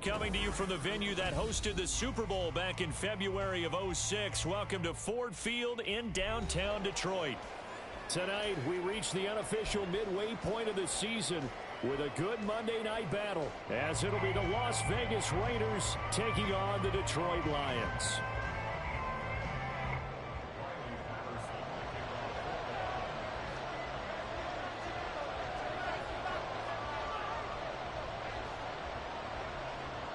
Coming to you from the venue that hosted the Super Bowl back in February of '06. Welcome to Ford Field in downtown Detroit. Tonight, we reach the unofficial midway point of the season with a good Monday night battle, as it'll be the Las Vegas Raiders taking on the Detroit Lions.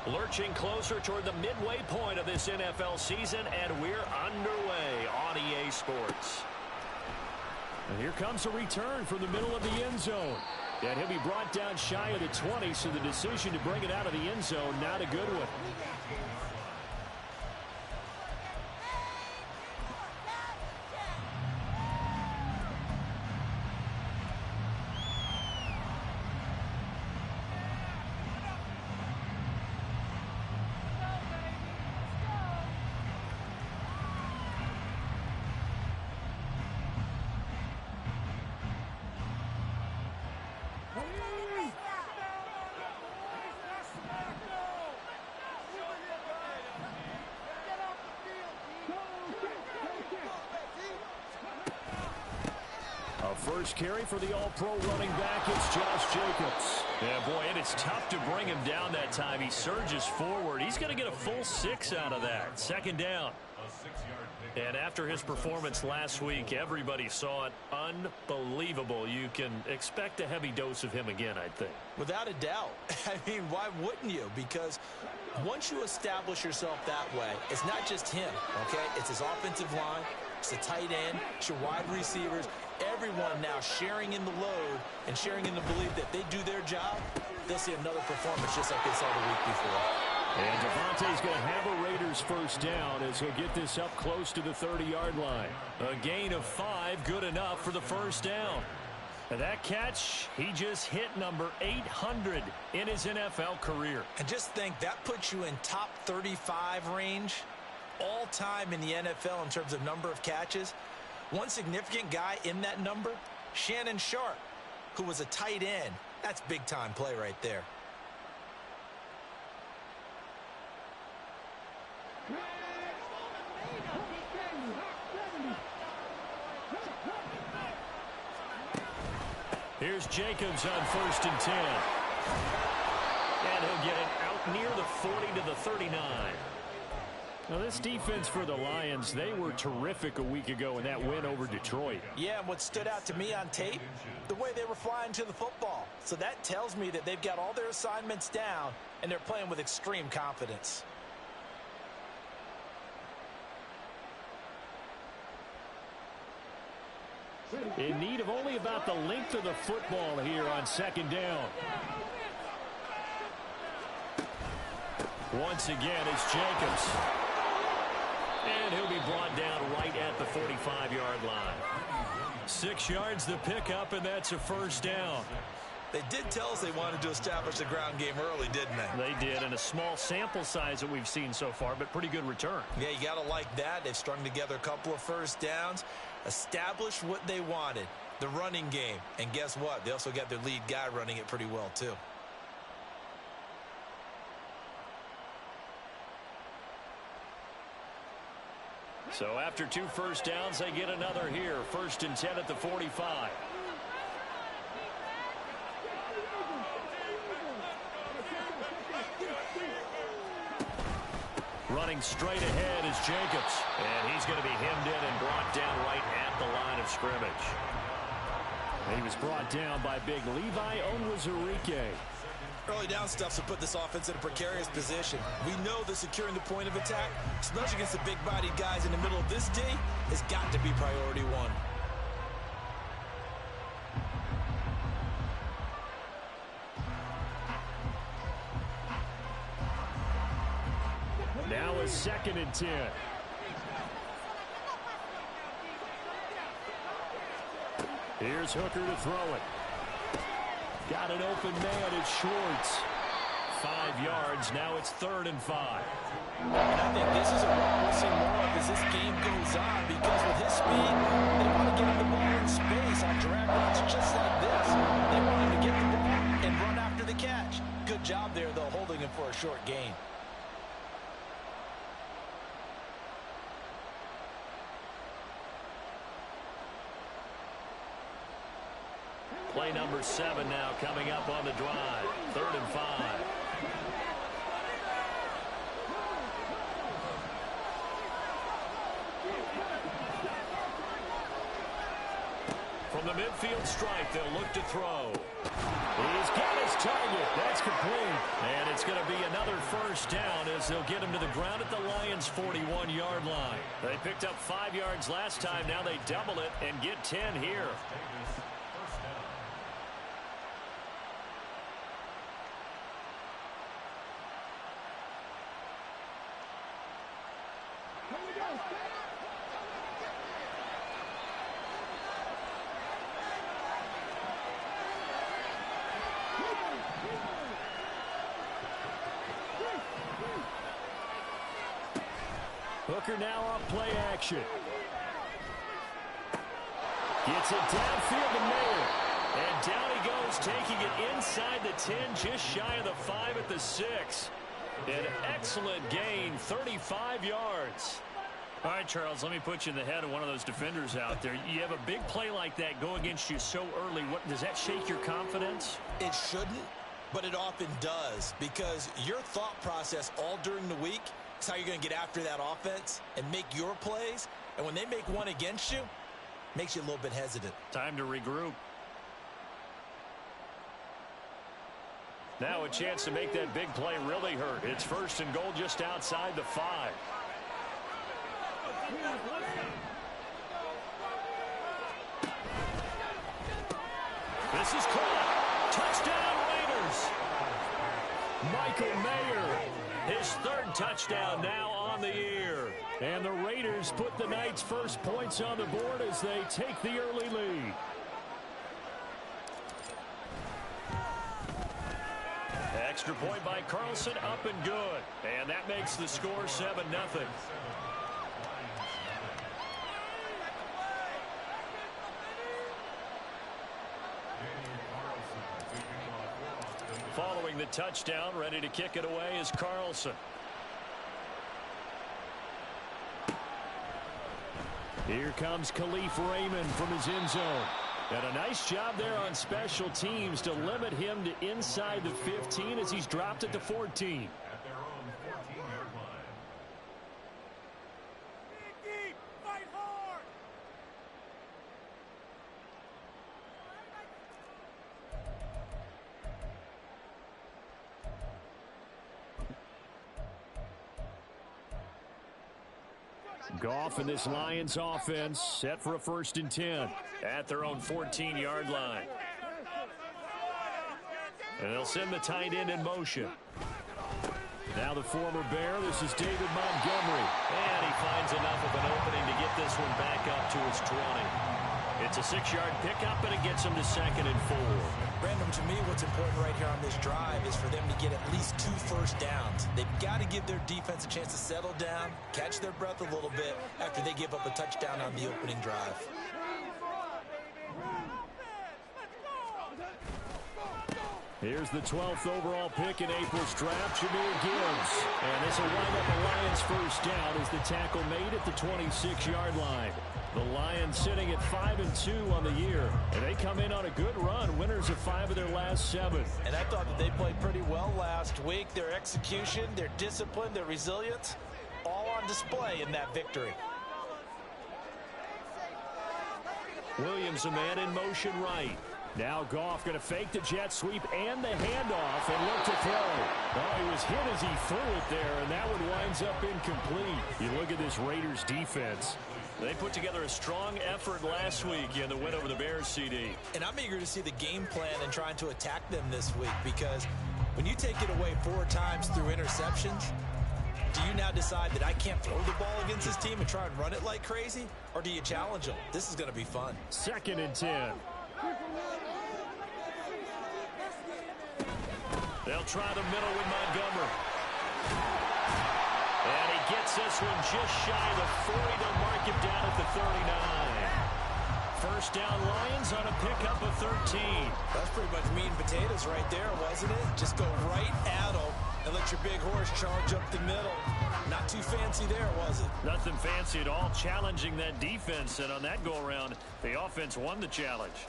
Lurching closer toward the midway point of this NFL season, and we're underway on EA Sports. And here comes a return from the middle of the end zone. And he'll be brought down shy of the 20, so the decision to bring it out of the end zone, not a good one. First carry for the all-pro running back, it's Josh Jacobs. Yeah, boy, it is tough to bring him down that time. He surges forward. He's going to get a full 6 out of that. Second down. And after his performance last week, everybody saw it. Unbelievable. You can expect a heavy dose of him again, I think. Without a doubt. I mean, why wouldn't you? Because once you establish yourself that way, it's not just him, okay? It's his offensive line. It's the tight end. It's your wide receivers. Everyone now sharing in the load and sharing in the belief that they do their job, they'll see another performance just like they saw the week before. And Devontae's going to have a Raiders first down as he'll get this up close to the 30-yard line. A gain of 5, good enough for the first down. And that catch, he just hit number 800 in his NFL career. And just think, that puts you in top 35 range all time in the NFL in terms of number of catches. One significant guy in that number, Shannon Sharp, who was a tight end. That's big-time play right there. Here's Jacobs on 1st and 10. And he'll get it out near the 40 to the 39. Now, this defense for the Lions, they were terrific a week ago in that win over Detroit. Yeah, and what stood out to me on tape, the way they were flying to the football. So that tells me that they've got all their assignments down, and they're playing with extreme confidence. In need of only about the length of the football here on 2nd down. Once again, it's Jacobs. And he'll be brought down right at the 45-yard line. 6 yards the pickup, and that's a first down. They did tell us they wanted to establish the ground game early, didn't they? They did, and a small sample size that we've seen so far, but pretty good return. Yeah, you got to like that. They've strung together a couple of first downs, established what they wanted, the running game. And guess what? They also got their lead guy running it pretty well, too. So after 2 first downs, they get another here. 1st and 10 at the 45. Running straight ahead is Jacobs. And he's going to be hemmed in and brought down right at the line of scrimmage. And he was brought down by big Levi Onwuzurike. Early down stuff to put this offense in a precarious position. We know that securing the point of attack, especially against the big-bodied guys in the middle of this D, has got to be priority 1. Now a 2nd and 10. Here's Hooker to throw it. Got an open man, it's Schwartz. 5 yards, now it's 3rd and 5. And I think this is what we'll see more of as this game goes on, because with his speed, they want to get him the ball in space on drag routes just like this. They want him to get the ball and run after the catch. Good job there, though, holding him for a short gain. Play number 7 now coming up on the drive. 3rd and 5. From the midfield stripe, they'll look to throw. He's got his target. That's complete. And it's going to be another first down as they'll get him to the ground at the Lions' 41-yard line. They picked up 5 yards last time. Now they double it and get 10 here. Hooker now on play action. Gets it downfield to Mayer. And down he goes, taking it inside the 10, just shy of the 5 at the 6. An excellent gain, 35 yards. All right, Charles, let me put you in the head of one of those defenders out there. You have a big play like that go against you so early. What does that shake your confidence? It shouldn't, but it often does, because your thought process all during the week is how you're going to get after that offense and make your plays. And when they make one against you, it makes you a little bit hesitant. Time to regroup. Now a chance to make that big play really hurt. It's 1st and goal just outside the 5. This is caught. Touchdown Raiders. Michael Mayer, his 3rd touchdown now on the year. And the Raiders put the night's first points on the board as they take the early lead. Extra point by Carlson, up and good. And that makes the score 7-0. Following the touchdown, ready to kick it away is Carlson. Here comes Khalif Raymond from his end zone. And a nice job there on special teams to limit him to inside the 15 as he's dropped it to 14. At their own 14-yard line. Deep, fight hard. Goff and this Lions offense set for a 1st and 10 at their own 14-yard line. And they'll send the tight end in motion. Now the former Bear, this is David Montgomery. And he finds enough of an opening to get this one back up to his 20. It's a 6-yard pickup, and it gets him to 2nd and 4. Brandon, to me, what's important right here on this drive is for them to get at least 2 first downs. They've got to give their defense a chance to settle down, catch their breath a little bit after they give up a touchdown on the opening drive. Here's the 12th overall pick in April's draft, Jahmyr Gibbs. And this will wind up a Lions first down as the tackle made at the 26-yard line. The Lions sitting at 5-2 on the year. And they come in on a good run, winners of 5 of their last 7. And I thought that they played pretty well last week. Their execution, their discipline, their resilience, all on display in that victory. Williams, a man in motion right. Now Goff going to fake the jet sweep and the handoff and look to throw. Oh, he was hit as he threw it there, and that one winds up incomplete. You look at this Raiders defense. They put together a strong effort last week in the win over the Bears, CD. And I'm eager to see the game plan and trying to attack them this week, because when you take it away 4 times through interceptions, do you now decide that I can't throw the ball against this team and try and run it like crazy? Or do you challenge them? This is going to be fun. 2nd and 10. They'll try the middle with Montgomery. And he gets this one just shy of the 40. They'll mark him down at the 39. First down Lions on a pickup of 13. That's pretty much meat and potatoes right there, wasn't it? Just go right at them and let your big horse charge up the middle. Not too fancy there, was it? Nothing fancy at all, challenging that defense, and on that go-around, the offense won the challenge.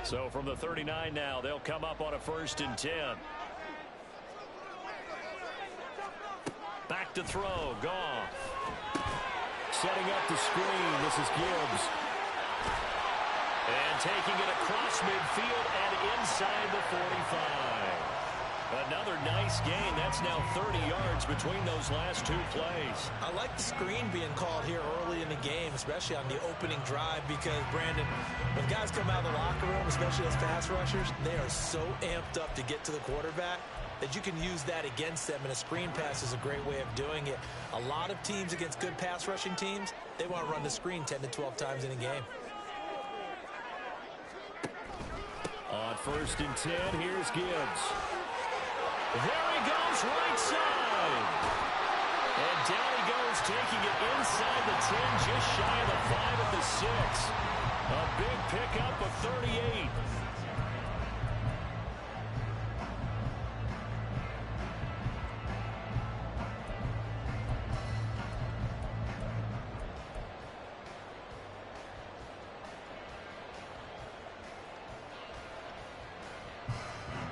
So from the 39 now, they'll come up on a 1st and 10. Back to throw, Goff. Setting up the screen, this is Gibbs. And taking it across midfield and inside the 45. Another nice gain. That's now 30 yards between those last 2 plays. I like the screen being called here early in the game, especially on the opening drive, because, Brandon, when guys come out of the locker room, especially as pass rushers, they are so amped up to get to the quarterback that you can use that against them, and a screen pass is a great way of doing it. A lot of teams against good pass rushing teams, they want to run the screen 10 to 12 times in a game. On 1st and 10, here's Gibbs. There he goes, right side. And down he goes, taking it inside the 10, just shy of the 5 at the 6. A big pickup of 38.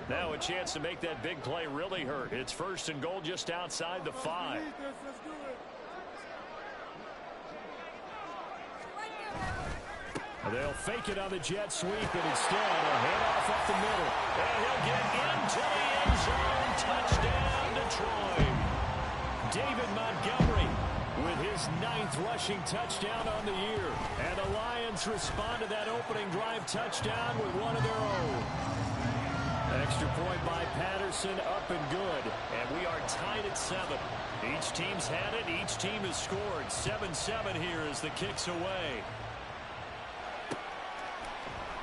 Now a chance to make that big play really hurt. It's 1st and goal just outside the 5. They'll fake it on the jet sweep, and instead a handoff up the middle. And he'll get into the end zone. Touchdown, Detroit. David Montgomery with his 9th rushing touchdown on the year. And the Lions respond to that opening drive touchdown with one of their own. Extra point by Patterson, up and good. And we are tied at 7. Each team's had it. Each team has scored. 7-7 here as the kick's away.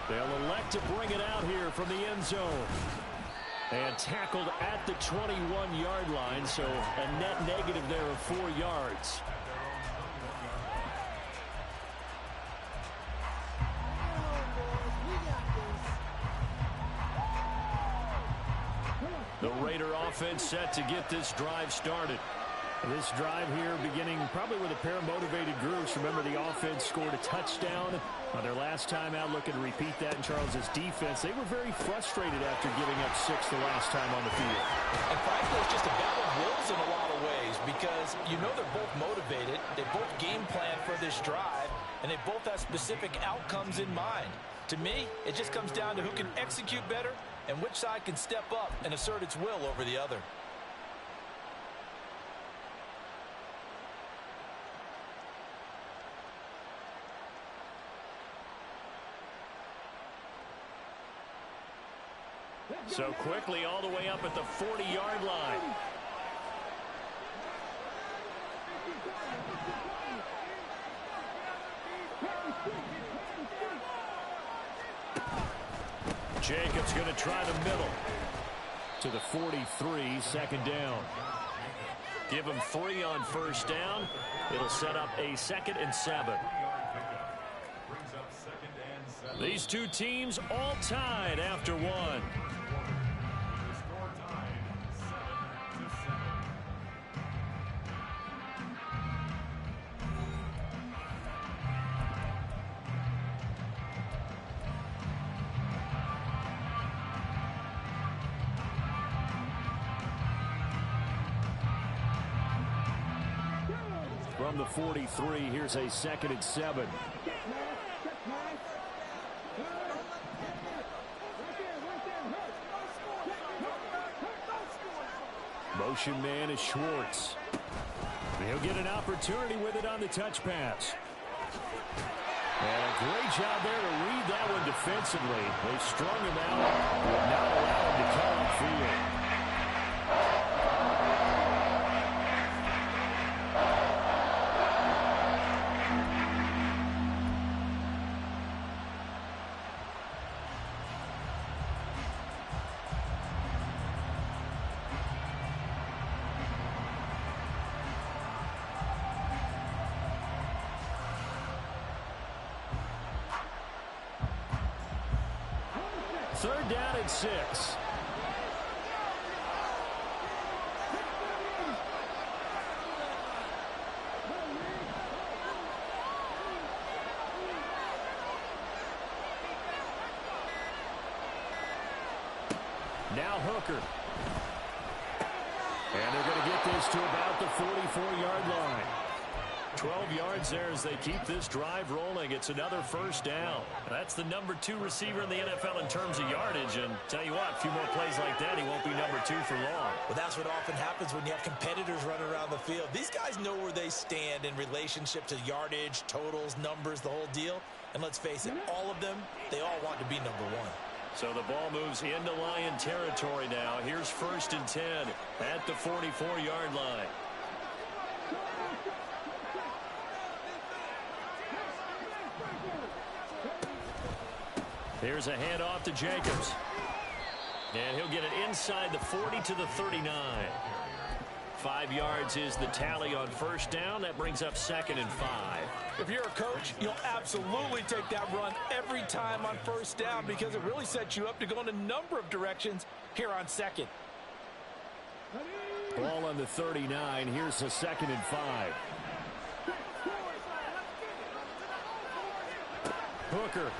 They'll elect to bring it out here from the end zone. And tackled at the 21-yard line, so a net negative there of 4 yards. The Raider offense set to get this drive started. This drive here beginning probably with a pair of motivated groups. Remember, the offense scored a touchdown on their last time out. Looking to repeat that in Charles's defense. They were very frustrated after giving up 6 the last time on the field. And frankly, it's just a battle of wills in a lot of ways, because you know they're both motivated. They both game plan for this drive, and they both have specific outcomes in mind. To me, it just comes down to who can execute better and which side can step up and assert its will over the other. So quickly all the way up at the 40-yard line. Jacobs going to try the middle to the 43, 2nd down. Give him 3 on 1st down. It'll set up a 2nd and 7. These two teams all tied after 1. From the 43, here's a 2nd and 7. Motion man is Schwartz. He'll get an opportunity with it on the touch pass. And a great job there to read that one defensively. They strung him out, would not allow him to come upfield. Third down and 6. Now Hooker. And they're going to get this to about the 44-yard line. 12 yards there as they keep this drive rolling. It's another first down. That's the number 2 receiver in the NFL in terms of yardage. And tell you what, a few more plays like that, he won't be number 2 for long. Well, that's what often happens when you have competitors running around the field. These guys know where they stand in relationship to yardage, totals, numbers, the whole deal. And let's face it, all of them, they all want to be number 1. So the ball moves into Lion territory now. Here's 1st and 10 at the 44-yard line. Here's a handoff to Jacobs. And he'll get it inside the 40 to the 39. 5 yards is the tally on first down. That brings up 2nd and 5. If you're a coach, you'll absolutely take that run every time on first down because it really sets you up to go in a number of directions here on 2nd. Ball on the 39. Here's the 2nd and 5. Hooker.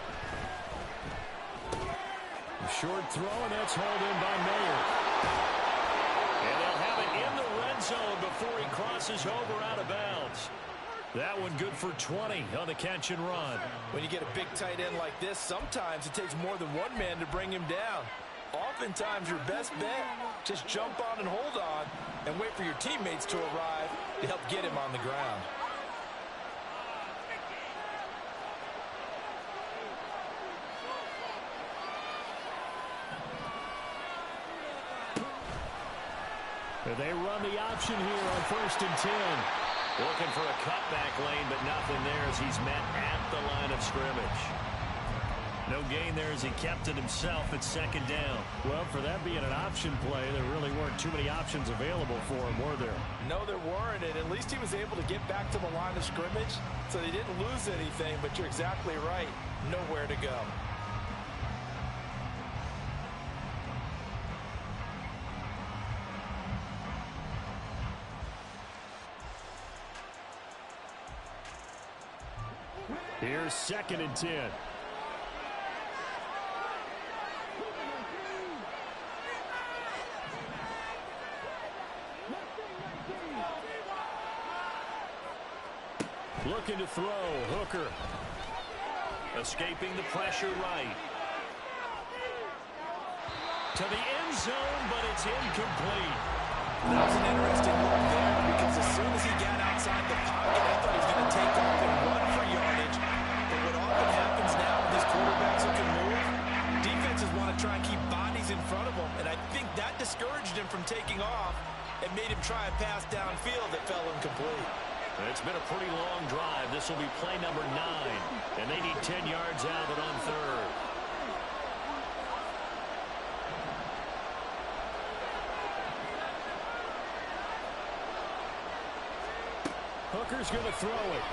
Short throw, and that's hauled in by Mayer. And they'll have it in the red zone before he crosses over out of bounds. That one good for 20 on the catch and run. When you get a big tight end like this, sometimes it takes more than one man to bring him down. Oftentimes, your best bet, just jump on and hold on and wait for your teammates to arrive to help get him on the ground. They run the option here on 1st and 10. Looking for a cutback lane, but nothing there as he's met at the line of scrimmage. No gain there as he kept it himself at 2nd down. Well, for that being an option play, there really weren't too many options available for him, were there? No, there weren't, and at least he was able to get back to the line of scrimmage, so they didn't lose anything, but you're exactly right. Nowhere to go. Here's 2nd and 10. Looking to throw. Hooker. Escaping the pressure right. To the end zone, but it's incomplete. That was an interesting look there because as soon as he got outside the pocket, I thought he was going to take off and run for yardage. But what often happens now with these quarterbacks who can move, defenses want to try and keep bodies in front of them, and I think that discouraged him from taking off and made him try a pass downfield that fell incomplete. It's been a pretty long drive. This will be play number 9, and they need 10 yards out of it on 3rd. Hooker's going to throw it.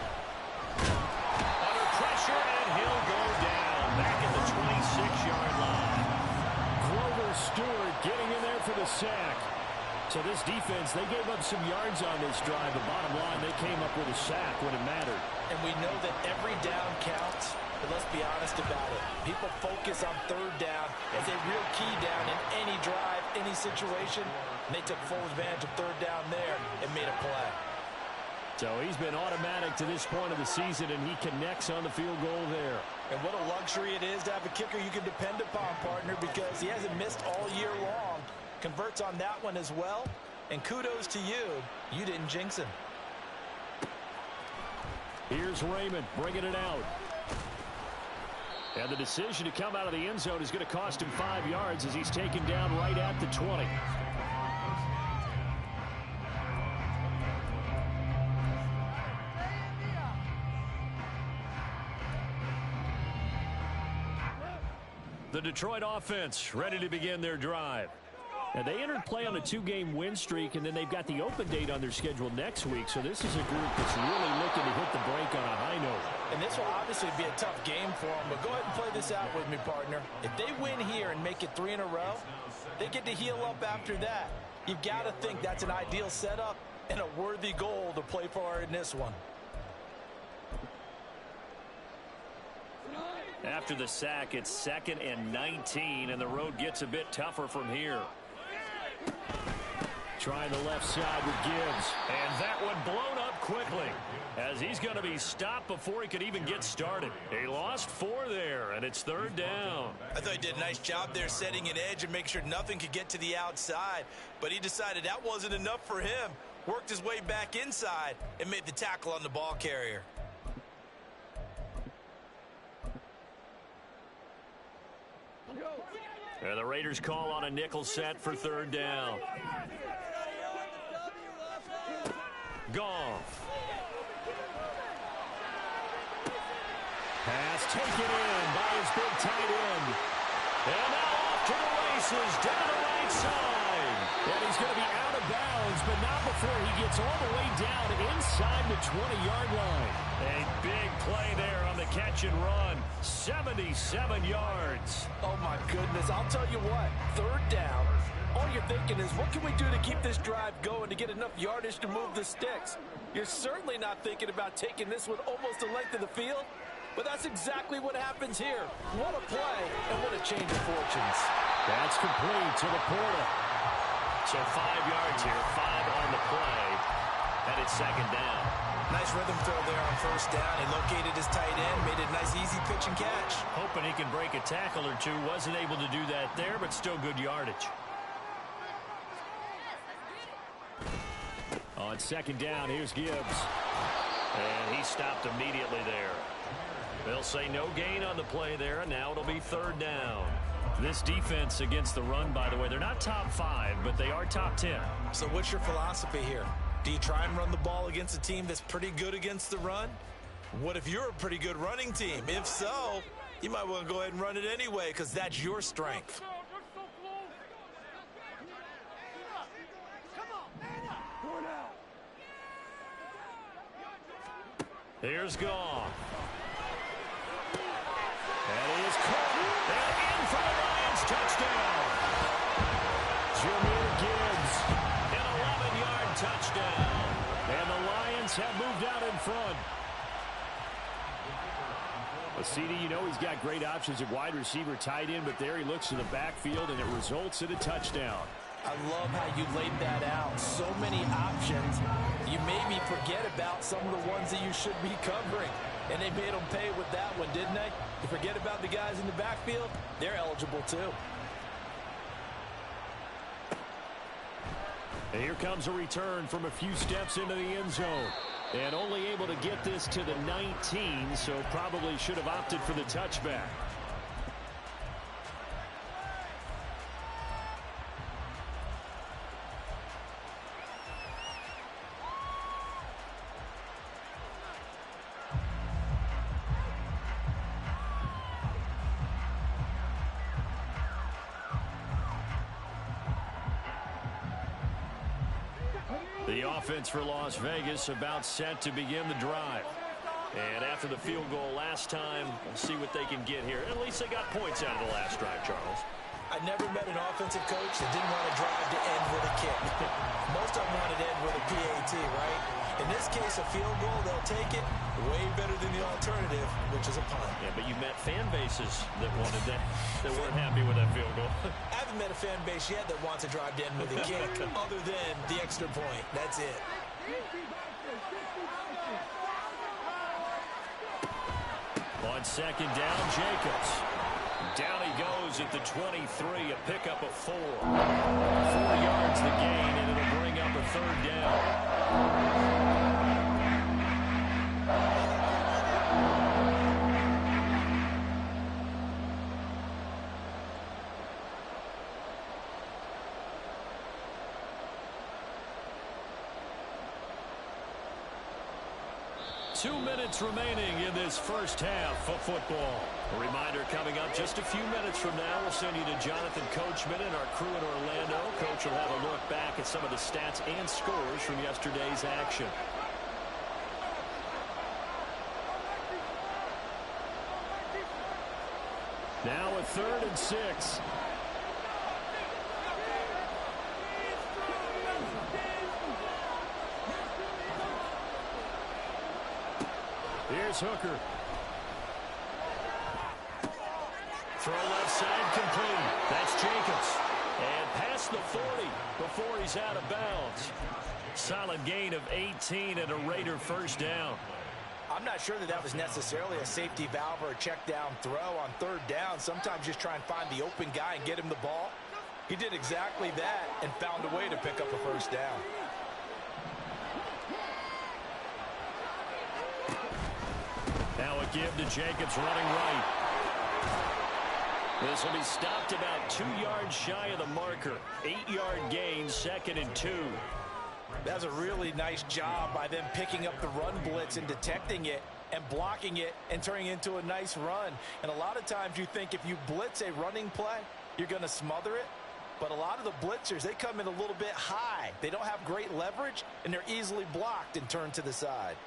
Under pressure, and he'll go down. Back at the 26-yard line. Grover Stewart getting in there for the sack. So this defense, they gave up some yards on this drive. The bottom line, they came up with a sack when it mattered. And we know that every down counts, but let's be honest about it. People focus on 3rd down as a real key down in any drive, any situation. And they took full advantage of 3rd down there and made a play. So he's been automatic to this point of the season, and he connects on the field goal there. And what a luxury it is to have a kicker you can depend upon, partner, because he hasn't missed all year long. Converts on that one as well. And kudos to you. You didn't jinx him. Here's Raymond bringing it out. And the decision to come out of the end zone is going to cost him 5 yards as he's taken down right at the 20. The Detroit offense ready to begin their drive. And they entered play on a 2-game win streak, and then they've got the open date on their schedule next week. So this is a group that's really looking to hit the break on a high note. And this will obviously be a tough game for them, but go ahead and play this out with me, partner. If they win here and make it 3 in a row, they get to heal up after that. You've got to think that's an ideal setup and a worthy goal to play for in this one. After the sack, it's 2nd and 19, and the road gets a bit tougher from here. Trying the left side with Gibbs. And that one blown up quickly as he's going to be stopped before he could even get started. He lost 4 there, and it's 3rd down. I thought he did a nice job there setting an edge and make sure nothing could get to the outside. But he decided that wasn't enough for him. Worked his way back inside and made the tackle on the ball carrier. And the Raiders call on a nickel set for 3rd down. Goff. Pass taken in by his big tight end. And now off to the races down the right side. And he's going to be out of bounds, but not before he gets all the way down inside the 20-yard line. A big play there on the catch and run. 77 yards. Oh, my goodness. I'll tell you what. 3rd down. All you're thinking is, what can we do to keep this drive going to get enough yardage to move the sticks? You're certainly not thinking about taking this one almost the length of the field, but that's exactly what happens here. What a play, and what a change of fortunes. That's complete to the Porter. So 5 yards here, 5 on the play, and it's 2nd down. Nice rhythm throw there on 1st down. He located his tight end, made it a nice easy pitch and catch. Hoping he can break a tackle or two. Wasn't able to do that there, but still good yardage. On 2nd down, here's Gibbs. And he stopped immediately there. They'll say no gain on the play there, and now it'll be 3rd down. This defense against the run, by the way, they're not top 5, but they are top 10. So what's your philosophy here? Do you try and run the ball against a team that's pretty good against the run? What if you're a pretty good running team? If so, you might want to go ahead and run it anyway because that's your strength. Here's Goff. And he is caught. And in for the Lions touchdown. Jahmyr Gibbs, an 11-yard touchdown. And the Lions have moved out in front. Well, CD, you know he's got great options at wide receiver, tight end, but there he looks to the backfield, and it results in a touchdown. I love how you laid that out. So many options. You maybe forget about some of the ones that you should be covering. And they made them pay with that one, didn't they? You forget about the guys in the backfield, they're eligible too. And here comes a return from a few steps into the end zone. And only able to get this to the 19, so probably should have opted for the touchback. The offense for Las Vegas about set to begin the drive. And after the field goal last time, we'll see what they can get here. At least they got points out of the last drive, Charles. I never met an offensive coach that didn't want to drive to end with a kick. Most of them wanted to end with a PAT, right? In this case, a field goal, they'll take it. Way better than the alternative, which is a punt. Yeah, but you met fan bases that wanted that, that weren't happy with that field goal. I haven't met a fan base yet that wants to drive to end with a kick other than the extra point. That's it. On 2nd down, Jacobs. Down he goes at the 23, a pickup of 4. 4 yards the gain, and it'll bring up a 3rd down. 2 minutes remaining in this first half of football. A reminder coming up just a few minutes from now. We'll send you to Jonathan Coachman and our crew in Orlando. Coach will have a look back at some of the stats and scores from yesterday's action. Now a 3rd and 6. Here's Hooker. Throw left side complete. That's Jacobs. And past the 40 before he's out of bounds. Solid gain of 18 and a Raider first down. I'm not sure that was necessarily a safety valve or a check down throw on third down. Sometimes just try and find the open guy and get him the ball. He did exactly that and found a way to pick up a first down. Now a give to Jacobs running right. This will be stopped about 2 yards shy of the marker. 8-yard gain, 2nd and 2. That's a really nice job by them picking up the run blitz and detecting it and blocking it and turning it into a nice run. And a lot of times you think if you blitz a running play, you're going to smother it. But a lot of the blitzers, they come in a little bit high. They don't have great leverage, and they're easily blocked and turned to the side.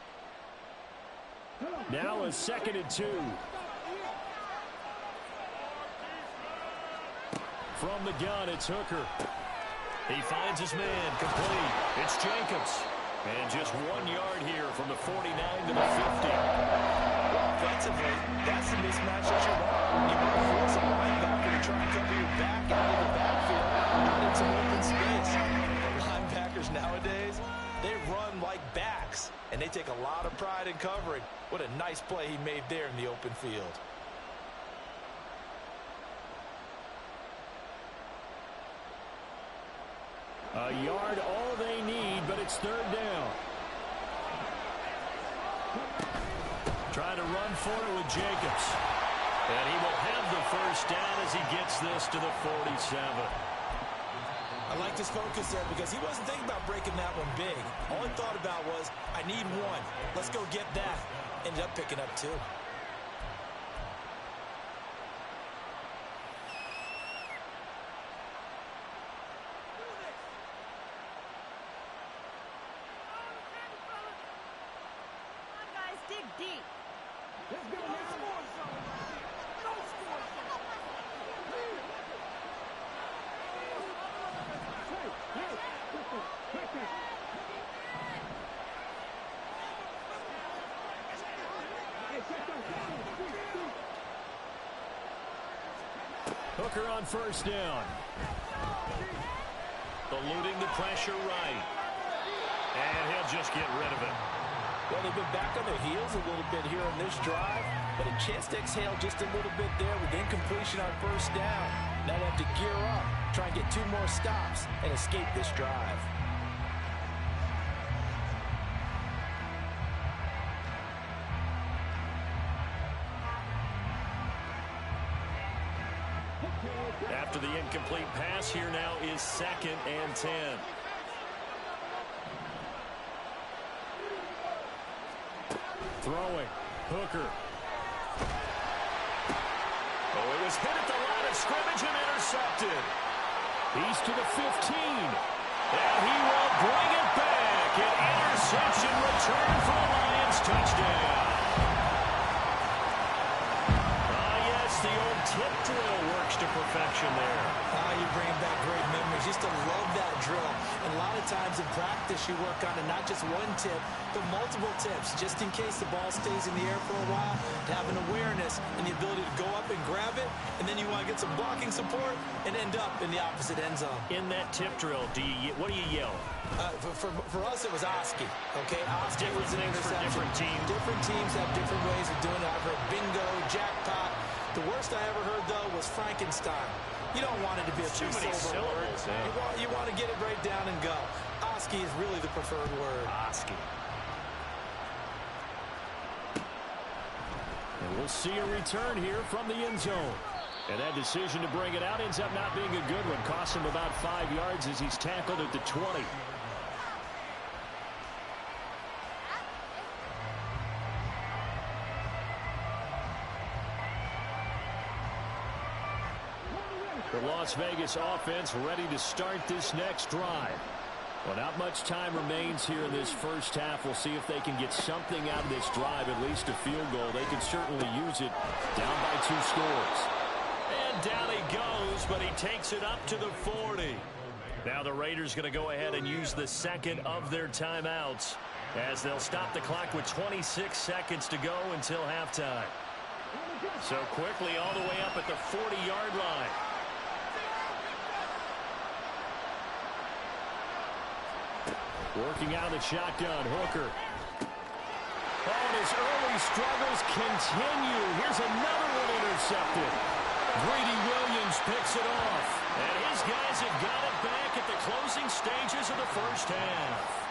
Now a 2nd and 2. From the gun, it's Hooker. He finds his man, complete. It's Jacobs. And just 1 yard here from the 49 to the 50. Offensively, that's the mismatch that you want. You want to force a linebacker to try and cover your back out of the backfield, not in some open space. Linebackers nowadays, they run like backs, and they take a lot of pride in covering. What a nice play he made there in the open field. A yard, all they need, but it's third down. Trying to run for it with Jacobs. And he will have the first down as he gets this to the 47. I like his focus there because he wasn't thinking about breaking that one big. All he thought about was, I need one. Let's go get that. Ended up picking up 2. Deep. Let's go now. No score zone. Hooker on first down. Eluding the pressure right. And he'll just get rid of it. Well, they've been back on their heels a little bit here on this drive, but a chance to exhale just a little bit there with incompletion on first down. Now they have to gear up, try and get 2 more stops, and escape this drive. After the incomplete pass, here now is 2nd and 10. Throwing. Hooker. Oh, it was hit at the line of scrimmage and intercepted. He's to the 15. And he will bring it back. An interception return for the Lions. Touchdown. Yes, the old tip drill works to perfection there. You're bringing back great memories. Used to love that drill. And a lot of times in practice, you work on it, not just one tip, but multiple tips, just in case the ball stays in the air for a while, to have an awareness and the ability to go up and grab it, and then you want to get some blocking support and end up in the opposite end zone. In that tip drill, what do you yell? For us, it was Oski. Okay, Oski was an interception. Different teams. Different teams have different ways of doing it. I've heard bingo, jackpot. The worst I ever heard, though, was Frankenstein. You don't want it to be a too many syllables. You want to get it right down and go. Oski is really the preferred word. Oski. And we'll see a return here from the end zone. And that decision to bring it out ends up not being a good one. Costs him about 5 yards as he's tackled at the 20. The Las Vegas offense ready to start this next drive. Well, not much time remains here in this first half. We'll see if they can get something out of this drive, at least a field goal. They can certainly use it down by 2 scores. And down he goes, but he takes it up to the 40. Now the Raiders going to go ahead and use the second of their timeouts as they'll stop the clock with 26 seconds to go until halftime. So quickly all the way up at the 40-yard line. Working out of the shotgun, Hooker. Oh, and his early struggles continue. Here's another one intercepted. Greedy Williams picks it off. And his guys have got it back at the closing stages of the first half.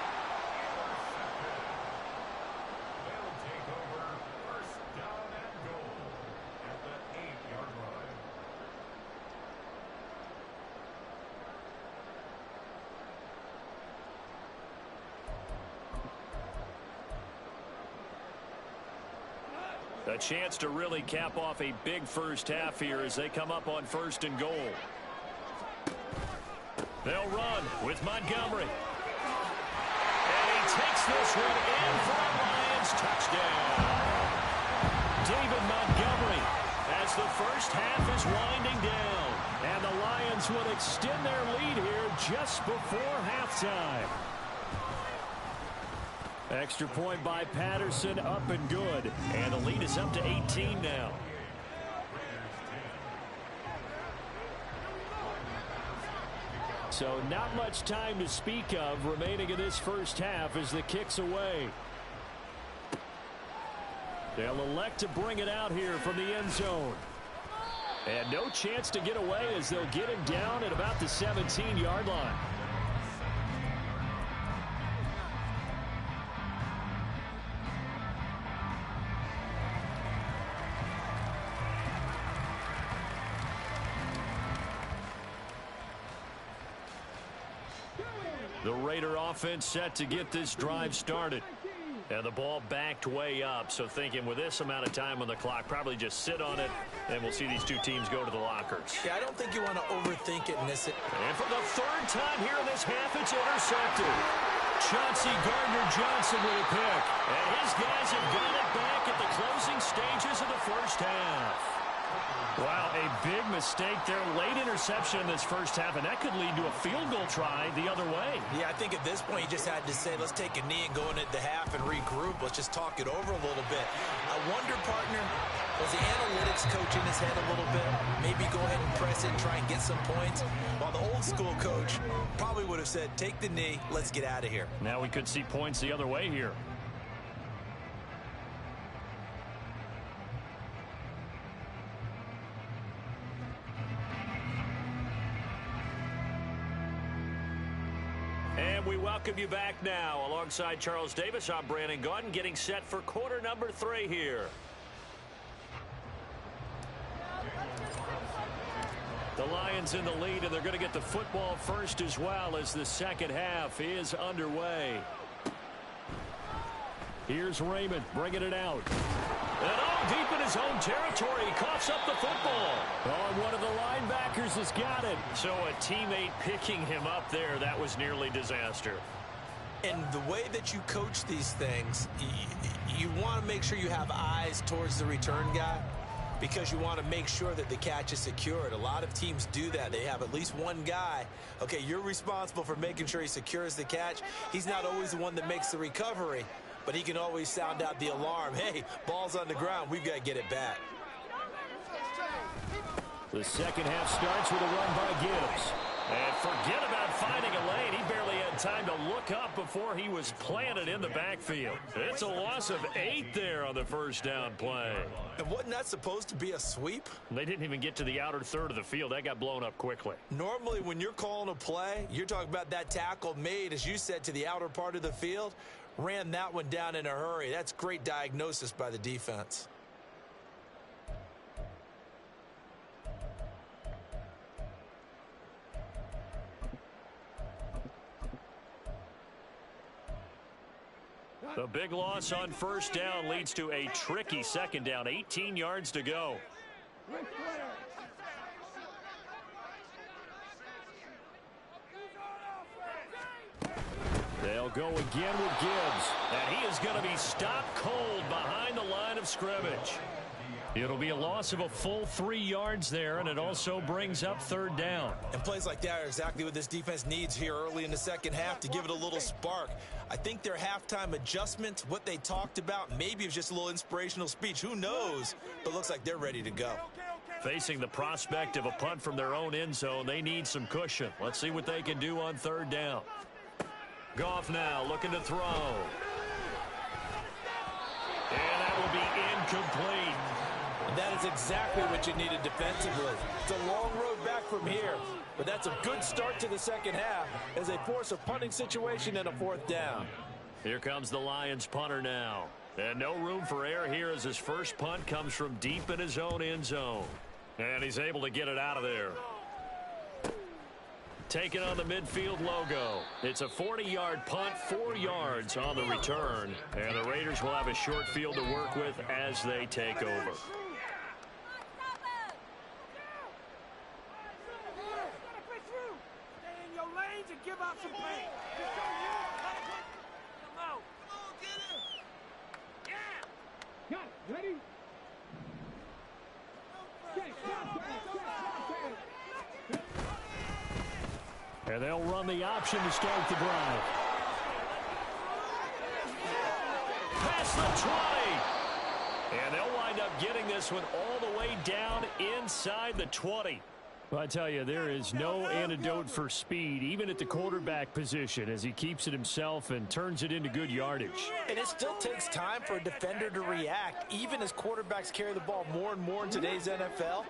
A chance to really cap off a big first half here as they come up on 1st and goal. They'll run with Montgomery. And he takes this one in for a Lions touchdown. David Montgomery as the first half is winding down. And the Lions will extend their lead here just before halftime. Extra point by Patterson, up and good. And the lead is up to 18 now. So not much time to speak of remaining in this first half as the kick's away. They'll elect to bring it out here from the end zone. And no chance to get away as they'll get him down at about the 17-yard line. The Raider offense set to get this drive started. And the ball backed way up, so thinking with this amount of time on the clock, probably just sit on it, and we'll see these two teams go to the lockers. Yeah, I don't think you want to overthink it and miss it. And for the 3rd time here in this half, it's intercepted. Chauncey Gardner-Johnson with a pick. And his guys have got it back at the closing stages of the first half. Wow, a big mistake there. Late interception in this first half, and that could lead to a field goal try the other way. Yeah, I think at this point you just had to say, let's take a knee and go into the half and regroup. Let's just talk it over a little bit. I wonder, partner, was the analytics coach in his head a little bit? Maybe go ahead and press it and try and get some points? While the old school coach probably would have said, take the knee, let's get out of here. Now we could see points the other way here. And we welcome you back now. Alongside Charles Davis, I'm Brandon Gaudin, getting set for quarter number 3 here. The Lions in the lead, and they're going to get the football first as well as the second half is underway. Here's Raymond bringing it out. And deep in his own territory, he coughs up the football. Oh, and one of the linebackers has got it. So a teammate picking him up there, that was nearly disaster. And the way that you coach these things, you want to make sure you have eyes towards the return guy because you want to make sure that the catch is secured. A lot of teams do that. They have at least one guy. Okay, you're responsible for making sure he secures the catch. He's not always the one that makes the recovery, but he can always sound out the alarm. Hey, ball's on the ground. We've got to get it back. The second half starts with a run by Gibbs. And forget about finding a lane. He barely had time to look up before he was planted in the backfield. It's a loss of 8 there on the first down play. And wasn't that supposed to be a sweep? They didn't even get to the outer third of the field. That got blown up quickly. Normally, when you're calling a play, you're talking about that tackle made, as you said, to the outer part of the field. Ran that one down in a hurry. That's great diagnosis by the defense. The big loss on first down leads to a tricky second down. 18 yards to go. They'll go again with Gibbs. And he is going to be stopped cold behind the line of scrimmage. It'll be a loss of a full 3 yards there, and it also brings up third down. And plays like that are exactly what this defense needs here early in the second half to give it a little spark. I think their halftime adjustment, what they talked about, maybe it was just a little inspirational speech. Who knows? But looks like they're ready to go. Facing the prospect of a punt from their own end zone, they need some cushion. Let's see what they can do on third down. Goff now looking to throw. And that will be incomplete. That is exactly what you needed defensively. It's a long road back from here, but that's a good start to the second half as they force a punting situation and a fourth down. Here comes the Lions punter now. And no room for error here as his first punt comes from deep in his own end zone. And he's able to get it out of there. Taking on the midfield logo. It's a 40-yard punt, 4 yards on the return. And the Raiders will have a short field to work with as they take over. Give out some pain. Just show you how to put them out. Come on, get him. Yeah. Got it. Ready? And they'll run the option to start the drive. Past the 20. And they'll wind up getting this one all the way down inside the 20. Well, I tell you, there is no antidote for speed, even at the quarterback position, as he keeps it himself and turns it into good yardage. And it still takes time for a defender to react, even as quarterbacks carry the ball more and more in today's NFL.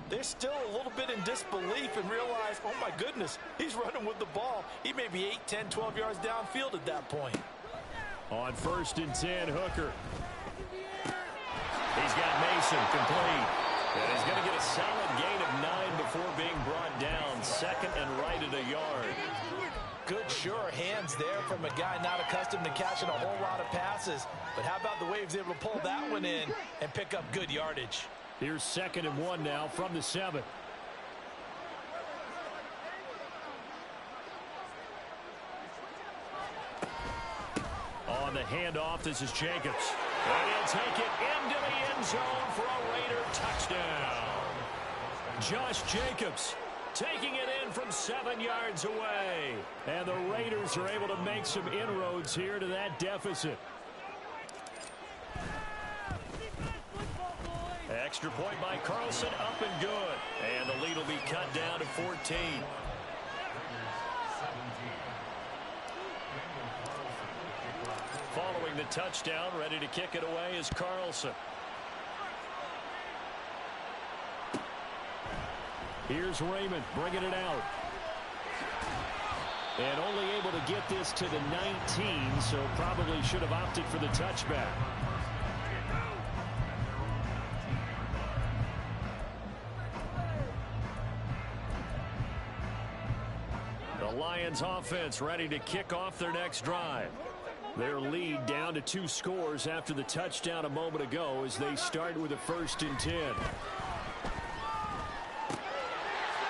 They're still a little bit in disbelief and realize, oh, my goodness, he's running with the ball. He may be 8, 10, 12 yards downfield at that point. On 1st and 10, Hooker. He's got Mason complete. And he's going to get a solid gain of 9 before being brought down. Second and right at a yard. Good, sure hands there from a guy not accustomed to catching a whole lot of passes. But how about the way he was able to pull that one in and pick up good yardage? Here's 2nd and 1 now from the 7. On the handoff, this is Jacobs. And he'll take it into the end zone for a Raider touchdown. Josh Jacobs taking it in from 7 yards away. And the Raiders are able to make some inroads here to that deficit. Extra point by Carlson, up and good. And the lead will be cut down to 14. Following the touchdown, ready to kick it away is Carlson. Here's Raymond bringing it out. And only able to get this to the 19, so probably should have opted for the touchback. The Lions offense ready to kick off their next drive. Their lead down to 2 scores after the touchdown a moment ago as they start with a 1st and 10.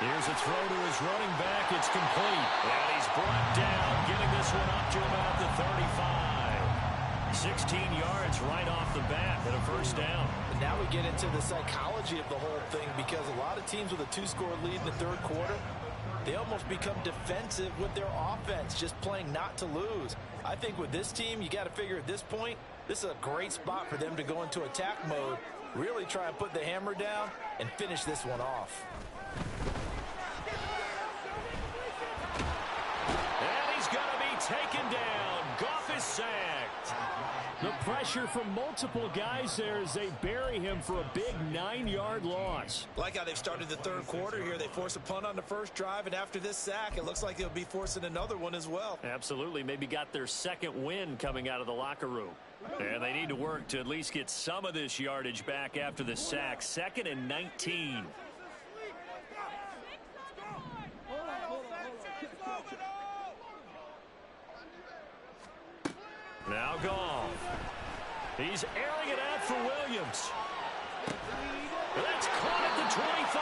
Here's a throw to his running back. It's complete. And he's brought down, getting this one up to about the 35. 16 yards right off the bat and a 1st down. And now we get into the psychology of the whole thing, because a lot of teams with a 2-score lead in the 3rd quarter, they almost become defensive with their offense, just playing not to lose. I think with this team, you got to figure at this point, this is a great spot for them to go into attack mode, really try and put the hammer down and finish this one off. And he's going to be taken down. Goff is sacked. The pressure from multiple guys there as they bury him for a big 9-yard loss. Like how they've started the 3rd quarter here. They force a punt on the first drive, and after this sack, it looks like they'll be forcing another one as well. Absolutely. Maybe got their 2nd win coming out of the locker room. And they need to work to at least get some of this yardage back after the sack. 2nd and 19. Now Goff. He's airing it out for Williams. That's caught at the 25.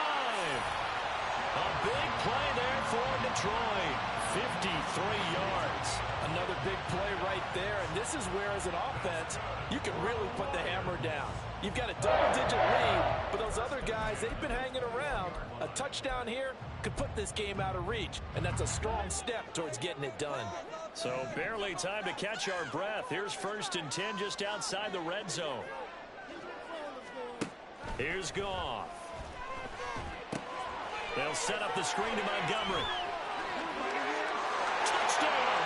A big play there for Detroit. 53 yards. Another big play right there, and this is where, as an offense, you can really put the hammer down. You've got a double-digit lead, but those other guys, they've been hanging around. A touchdown here could put this game out of reach, and that's a strong step towards getting it done. So barely time to catch our breath. Here's 1st and 10 just outside the red zone. Here's Goff. They'll set up the screen to Montgomery. Touchdown!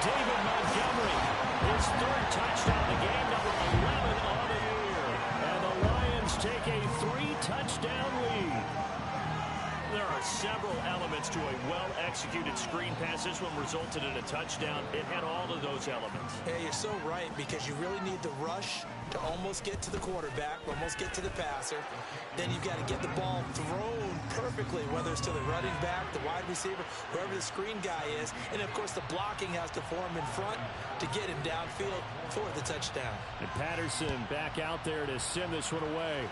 David Montgomery, his 3rd touchdown of the game, number 11 on the year. And the Lions take a 3-touchdown lead. There are several elements to a well-executed screen pass. This one resulted in a touchdown. It had all of those elements. Hey, you're so right, because you really need the rush to almost get to the quarterback, almost get to the passer. Then you've got to get the ball thrown perfectly, whether it's to the running back, the wide receiver, whoever the screen guy is. And, of course, the blocking has to form in front to get him downfield for the touchdown. And Patterson back out there to send this one away.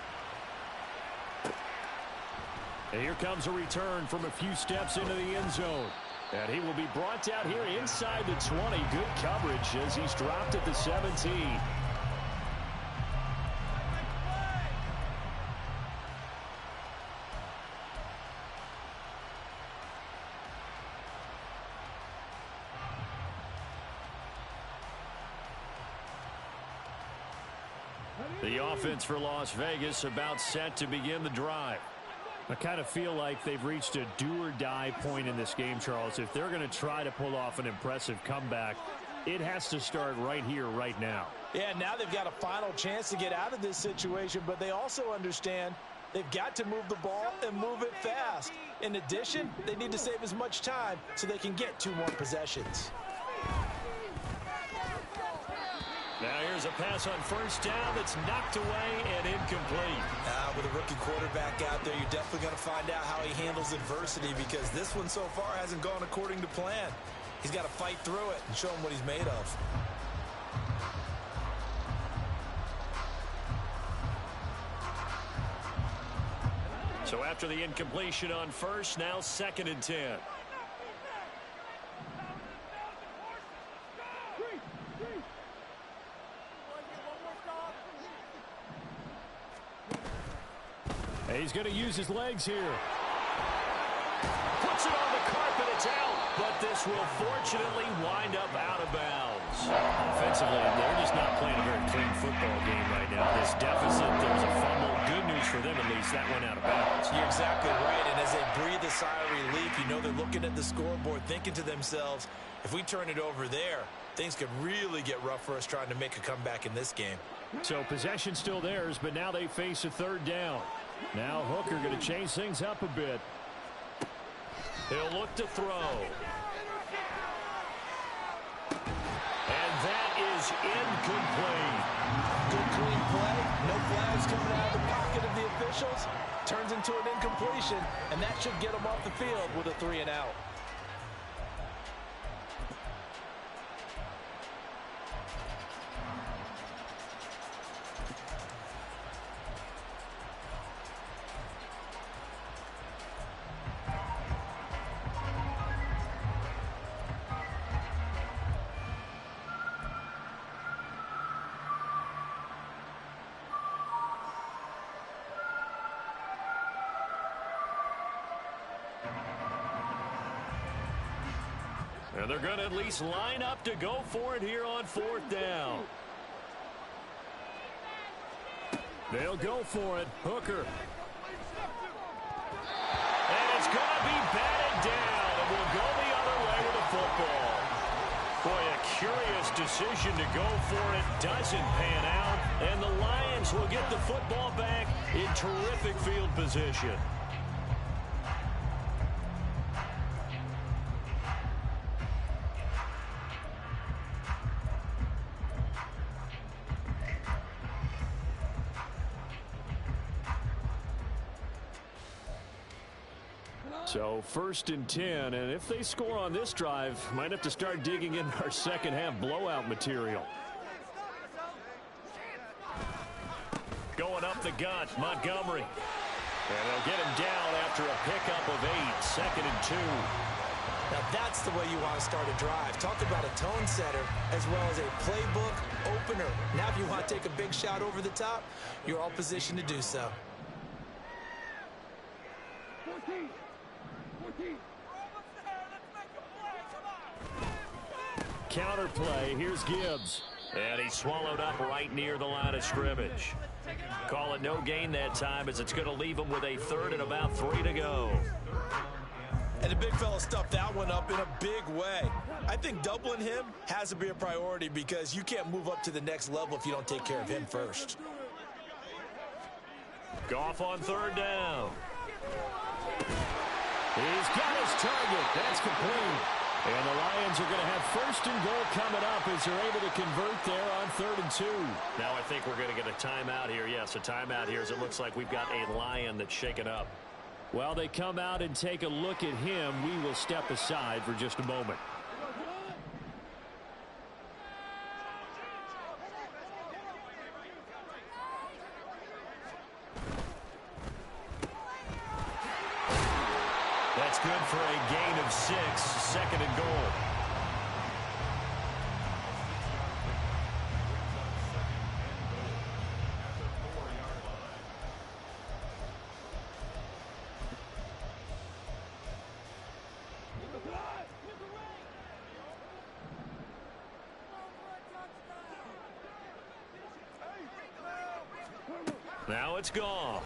And here comes a return from a few steps into the end zone. And he will be brought down here inside the 20. Good coverage as he's dropped at the 17. The offense for Las Vegas about set to begin the drive. I kind of feel like they've reached a do-or-die point in this game, Charles. If they're going to try to pull off an impressive comeback, it has to start right here, right now. Yeah, now they've got a final chance to get out of this situation, but they also understand they've got to move the ball and move it fast. In addition, they need to save as much time so they can get 2 more possessions. Now here's a pass on 1st down that's knocked away and incomplete. With a rookie quarterback out there, you're definitely going to find out how he handles adversity, because this one so far hasn't gone according to plan. He's got to fight through it and show him what he's made of. So after the incompletion on 1st, now 2nd and 10. He's going to use his legs here. Puts it on the carpet. It's out. But this will fortunately wind up out of bounds. Offensively, they're just not playing a very clean football game right now. This deficit, there's a fumble. Good news for them, at least. That went out of bounds. You're exactly right. And as they breathe a sigh of relief, you know they're looking at the scoreboard, thinking to themselves, if we turn it over there, things could really get rough for us trying to make a comeback in this game. So possession still theirs, but now they face a 3rd down. Now Hooker going to change things up a bit. He'll look to throw. And that is incomplete. Good clean play. No flags coming out of the pocket of the officials. Turns into an incompletion, and that should get them off the field with a 3 and out. And they're going to at least line up to go for it here on 4th down. They'll go for it. Hooker. And it's going to be batted down. And we'll go the other way with the football. Boy, a curious decision to go for it. Doesn't pan out. And the Lions will get the football back in terrific field position. So 1st and 10, and if they score on this drive, might have to start digging in our second half blowout material. Going up the gut, Montgomery. And they'll get him down after a pickup of 8, 2nd and 2. Now that's the way you want to start a drive. Talk about a tone setter as well as a playbook opener. Now if you want to take a big shot over the top, you're all positioned to do so. 14. Counter play. Here's Gibbs. And he swallowed up right near the line of scrimmage. Call it no gain that time as it's going to leave him with a third and about 3 to go. And the big fella stuffed that one up in a big way. I think doubling him has to be a priority because you can't move up to the next level if you don't take care of him first. Goff on third down. He's got his target. That's complete. And the Lions are going to have first and goal coming up as they're able to convert there on 3rd and 2. Now I think we're going to get a timeout here. Yes, a timeout here as it looks like we've got a Lion that's shaken up. While they come out and take a look at him, we will step aside for just a moment. That's good for a gain of 6, 2nd and goal. Now it's gone.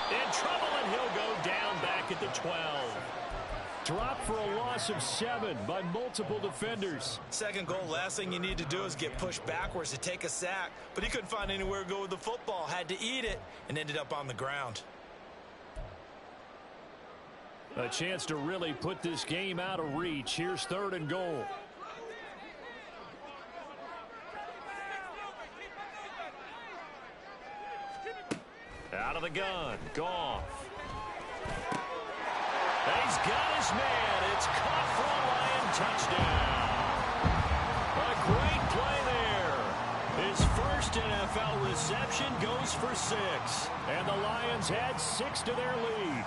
In trouble, and he'll go down back at the 12. Drop for a loss of 7 by multiple defenders. Second goal, last thing you need to do is get pushed backwards to take a sack. But he couldn't find anywhere to go with the football. Had to eat it and ended up on the ground. A chance to really put this game out of reach. Here's 3rd and goal. Out of the gun. Goff. He's got his man. It's caught for a Lion touchdown. A great play there. His first NFL reception goes for 6. And the Lions add 6 to their lead.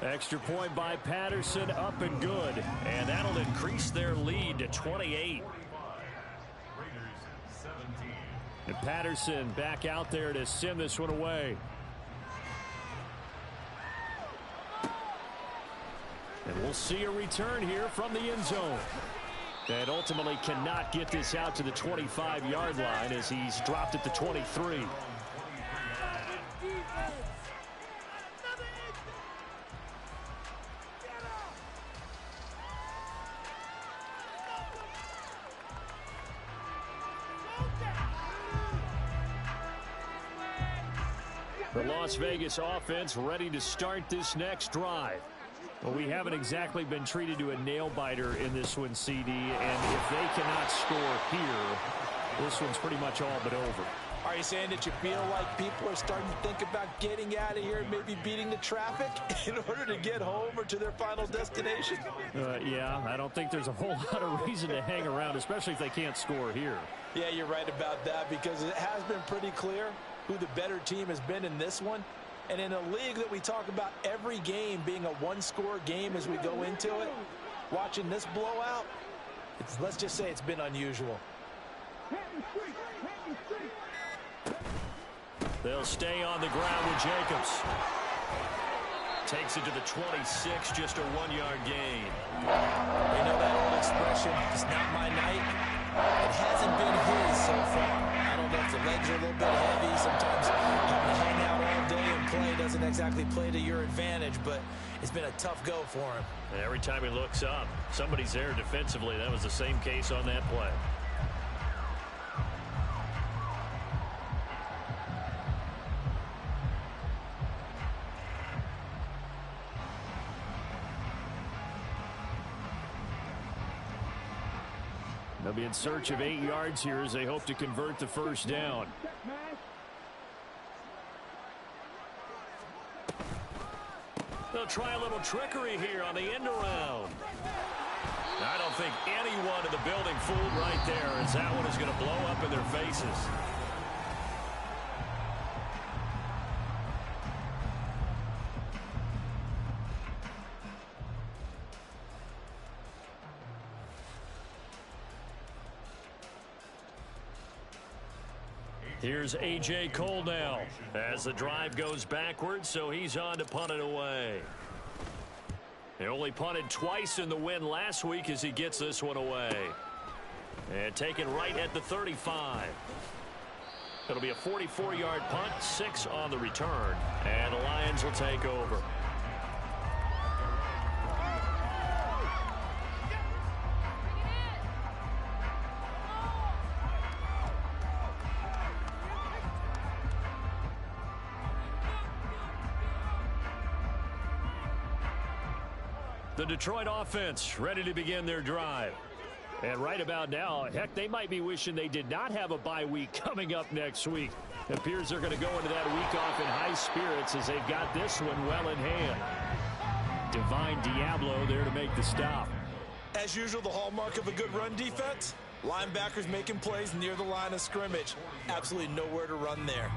Extra point by Patterson, up and good. And that'll increase their lead to 28. And Patterson back out there to send this one away. And we'll see a return here from the end zone. And ultimately cannot get this out to the 25-yard line as he's dropped at the 23. The Las Vegas offense ready to start this next drive. Well, we haven't exactly been treated to a nail-biter in this one, CD, and if they cannot score here, this one's pretty much all but over. Are you saying that you feel like people are starting to think about getting out of here and maybe beating the traffic in order to get home or to their final destination? Yeah, I don't think there's a whole lot of reason to hang around, especially if they can't score here. Yeah, you're right about that because it has been pretty clear who the better team has been in this one. And in a league that we talk about every game being a one-score game as we go into it, watching this blowout, let's just say it's been unusual. They'll stay on the ground with Jacobs. Takes it to the 26, just a 1-yard gain. You know that old expression, it's not my night. It hasn't been his so far. I don't know if the legs are a little bit heavy. Sometimes having to hang out all day and play doesn't exactly play to your advantage, but it's been a tough go for him. And every time he looks up, somebody's there defensively. That was the same case on that play. They'll be in search of 8 yards here as they hope to convert the first down. They'll try a little trickery here on the end around. I don't think anyone in the building fooled right there as that one is going to blow up in their faces. Here's A.J. Cole now as the drive goes backwards, so he's on to punt it away. He only punted twice in the win last week as he gets this one away. And taken right at the 35. It'll be a 44-yard punt, 6 on the return, and the Lions will take over. The Detroit offense ready to begin their drive. And right about now, heck, they might be wishing they did not have a bye week coming up next week. It appears they're going to go into that week off in high spirits as they've got this one well in hand. Divine Diablo there to make the stop. As usual, the hallmark of a good run defense, linebackers making plays near the line of scrimmage. Absolutely nowhere to run there.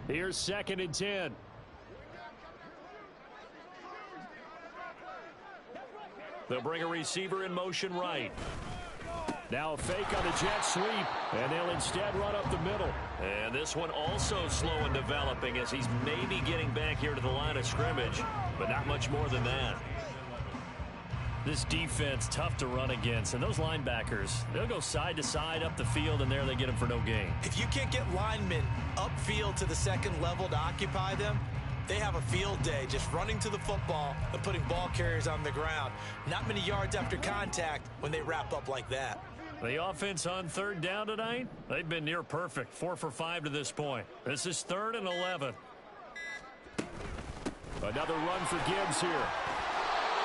Here's 2nd and 10. They'll bring a receiver in motion right. Now a fake on the jet sweep, and they'll instead run up the middle. And this one also slow in developing as he's maybe getting back here to the line of scrimmage, but not much more than that. This defense, tough to run against. And those linebackers, they'll go side to side up the field, and there they get them for no gain. If you can't get linemen upfield to the second level to occupy them, they have a field day just running to the football and putting ball carriers on the ground. Not many yards after contact when they wrap up like that. The offense on 3rd down tonight, they've been near perfect. 4 for 5 to this point. This is 3rd and 11. Another run for Gibbs here.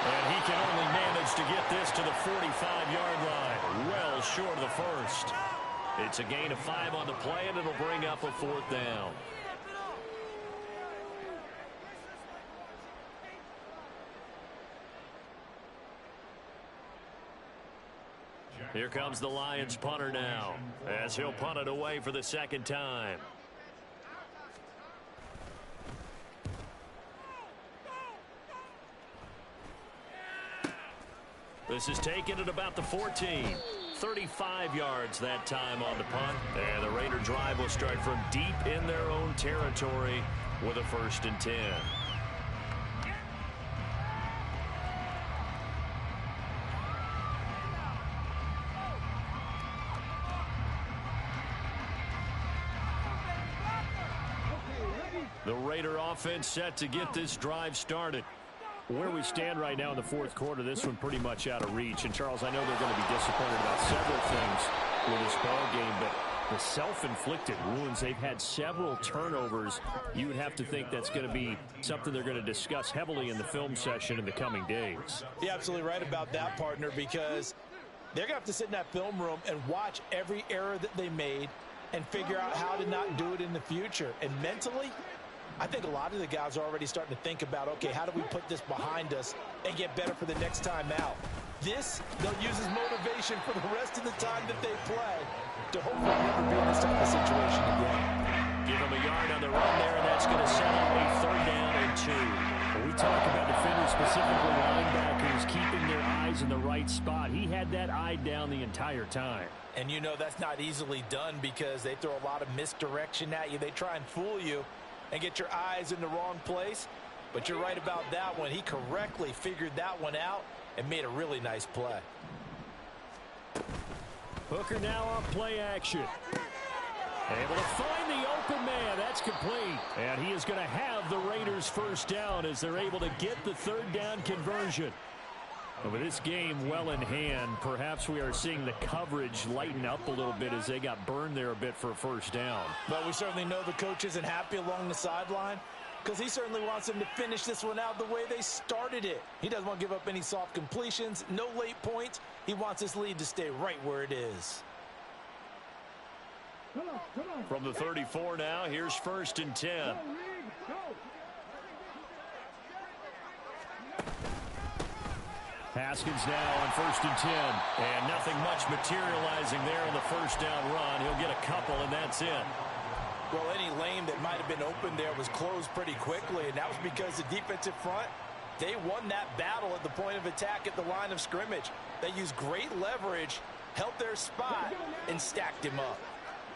And he can only manage to get this to the 45-yard line. Well short of the first. It's a gain of 5 on the play, and it'll bring up a 4th down. Here comes the Lions punter now, as he'll punt it away for the 2nd time. This is taken at about the 14. 35 yards that time on the punt. And the Raider drive will start from deep in their own territory with a 1st and 10. The Raider offense set to get this drive started. Where we stand right now in the 4th quarter, this one pretty much out of reach. And, Charles, I know they're going to be disappointed about several things with this ball game, but the self-inflicted wounds, they've had several turnovers. You would have to think that's going to be something they're going to discuss heavily in the film session in the coming days. You're absolutely right about that, partner, because they're going to have to sit in that film room and watch every error that they made and figure out how to not do it in the future. And mentally, I think a lot of the guys are already starting to think about, okay, how do we put this behind us and get better for the next time out? This, they'll use as motivation for the rest of the time that they play to hopefully never be in this type of situation again. Give them a yard on the run there, and that's going to set up a 3rd down and 2. When we talk about defenders, specifically linebackers, keeping their eyes in the right spot. He had that eye down the entire time. And you know that's not easily done because they throw a lot of misdirection at you. They try and fool you and get your eyes in the wrong place. But you're right about that one. He correctly figured that one out and made a really nice play. Hooker now on play action. Able to find the open man. That's complete. And he is going to have the Raiders 1st down as they're able to get the 3rd down conversion. And with this game well in hand, perhaps we are seeing the coverage lighten up a little bit as they got burned there a bit for a 1st down. But we certainly know the coach isn't happy along the sideline because he certainly wants them to finish this one out the way they started it. He doesn't want to give up any soft completions, no late points. He wants this lead to stay right where it is. From the 34 now, here's 1st and 10. Haskins now on 1st and 10. And nothing much materializing there on the 1st down run. He'll get a couple, and that's it. Well, any lane that might have been open there was closed pretty quickly, and that was because the defensive front, they won that battle at the point of attack at the line of scrimmage. They used great leverage, held their spot, and stacked him up.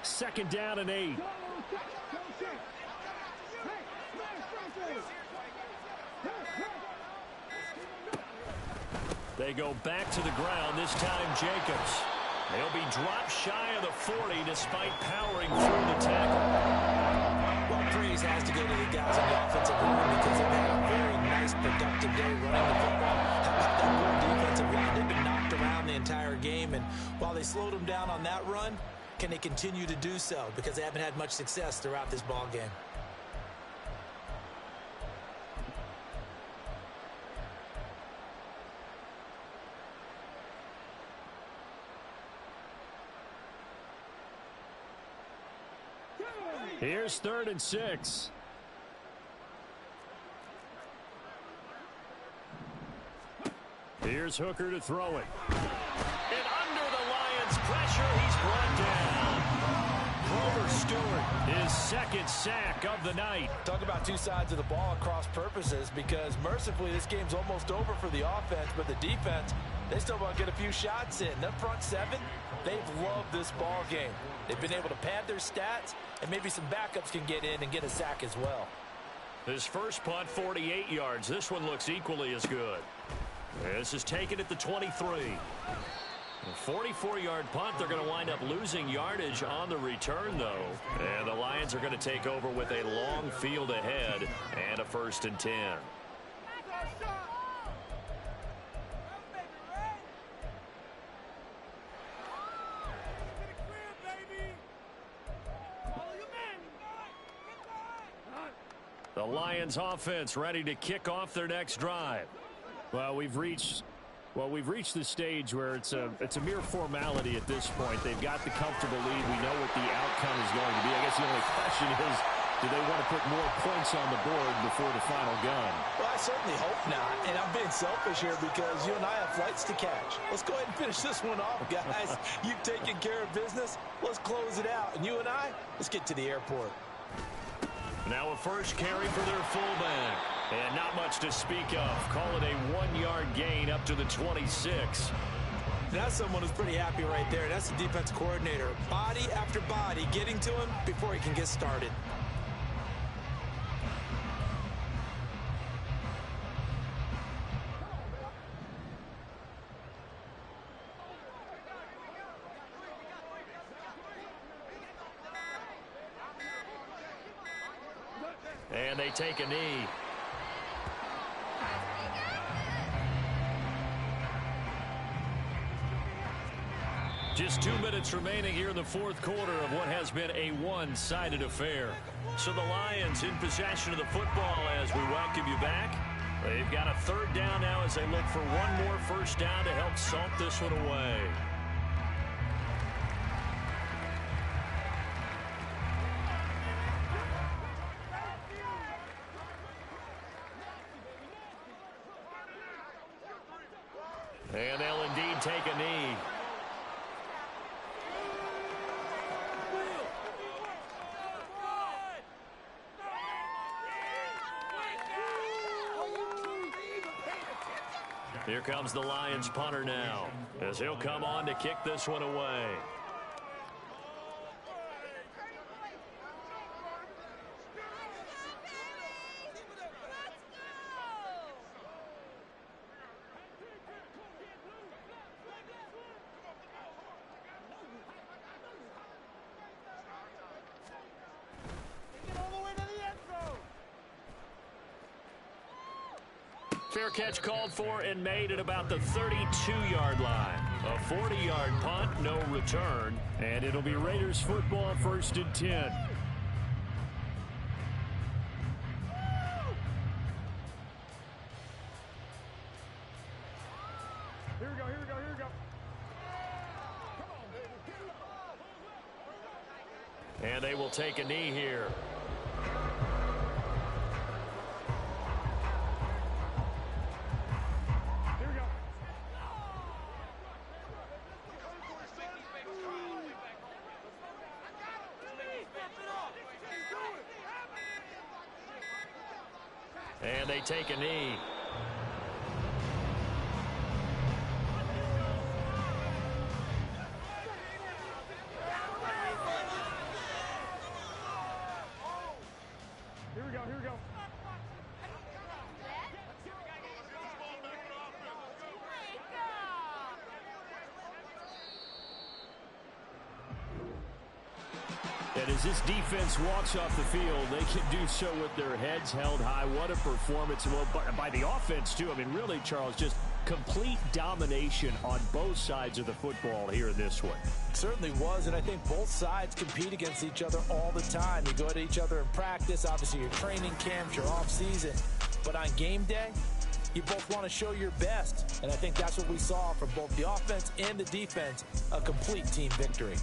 2nd down and 8. They go back to the ground, this time Jacobs. He'll be dropped shy of the 40 despite powering through the tackle. Well, praise has to go to the guys on the offensive line because they've had a very nice, productive day running the football. How about that poor defensive line? They've been knocked around the entire game, and while they slowed them down on that run, can they continue to do so? Because they haven't had much success throughout this ball game. Here's 3rd and 6. Here's Hooker to throw it. And under the Lions' pressure, he's brought down. Grover Stewart, his 2nd sack of the night. Talk about two sides of the ball at cross purposes, because mercifully this game's almost over for the offense, but the defense, they still want to get a few shots in. Their front 7, they've loved this ball game. They've been able to pad their stats, and maybe some backups can get in and get a sack as well. His first punt, 48 yards. This one looks equally as good. This is taken at the 23. A 44-yard punt. They're going to wind up losing yardage on the return, though. And the Lions are going to take over with a long field ahead and a 1st and 10. The Lions offense ready to kick off their next drive. Well, we've reached the stage where it's a mere formality at this point. They've got the comfortable lead. We know what the outcome is going to be. I guess the only question is, do they want to put more points on the board before the final gun? Well, I certainly hope not, and I'm being selfish here because you and I have flights to catch. Let's go ahead and finish this one off, guys. You've taken care of business. Let's close it out, and you and I, let's get to the airport. Now a first carry for their fullback. And not much to speak of. Call it a 1-yard gain up to the 26. That's someone who's pretty happy right there. That's the defense coordinator. Body after body getting to him before he can get started. And they take a knee. Just 2 minutes remaining here in the 4th quarter of what has been a one-sided affair. So the Lions in possession of the football as we welcome you back. They've got a 3rd down now as they look for one more first down to help salt this one away. And they'll indeed take a knee. Here comes the Lions punter now, as he'll come on to kick this one away. Fair catch called for and made at about the 32-yard line. A 40-yard punt, no return, and it'll be Raiders football, 1st and 10. Here we go, here we go, here we go. Come on, baby. And they will take a knee here. And they take a knee. Here we go, here we go. And as this defense walks off the field, they can do so with their heads held high. What a performance. Well, by the offense, too. I mean, really, Charles, just complete domination on both sides of the football here in this one. Certainly was, and I think both sides compete against each other all the time. You go at each other in practice, obviously your training camps, your off-season. But on game day, you both want to show your best. And I think that's what we saw from both the offense and the defense, a complete team victory.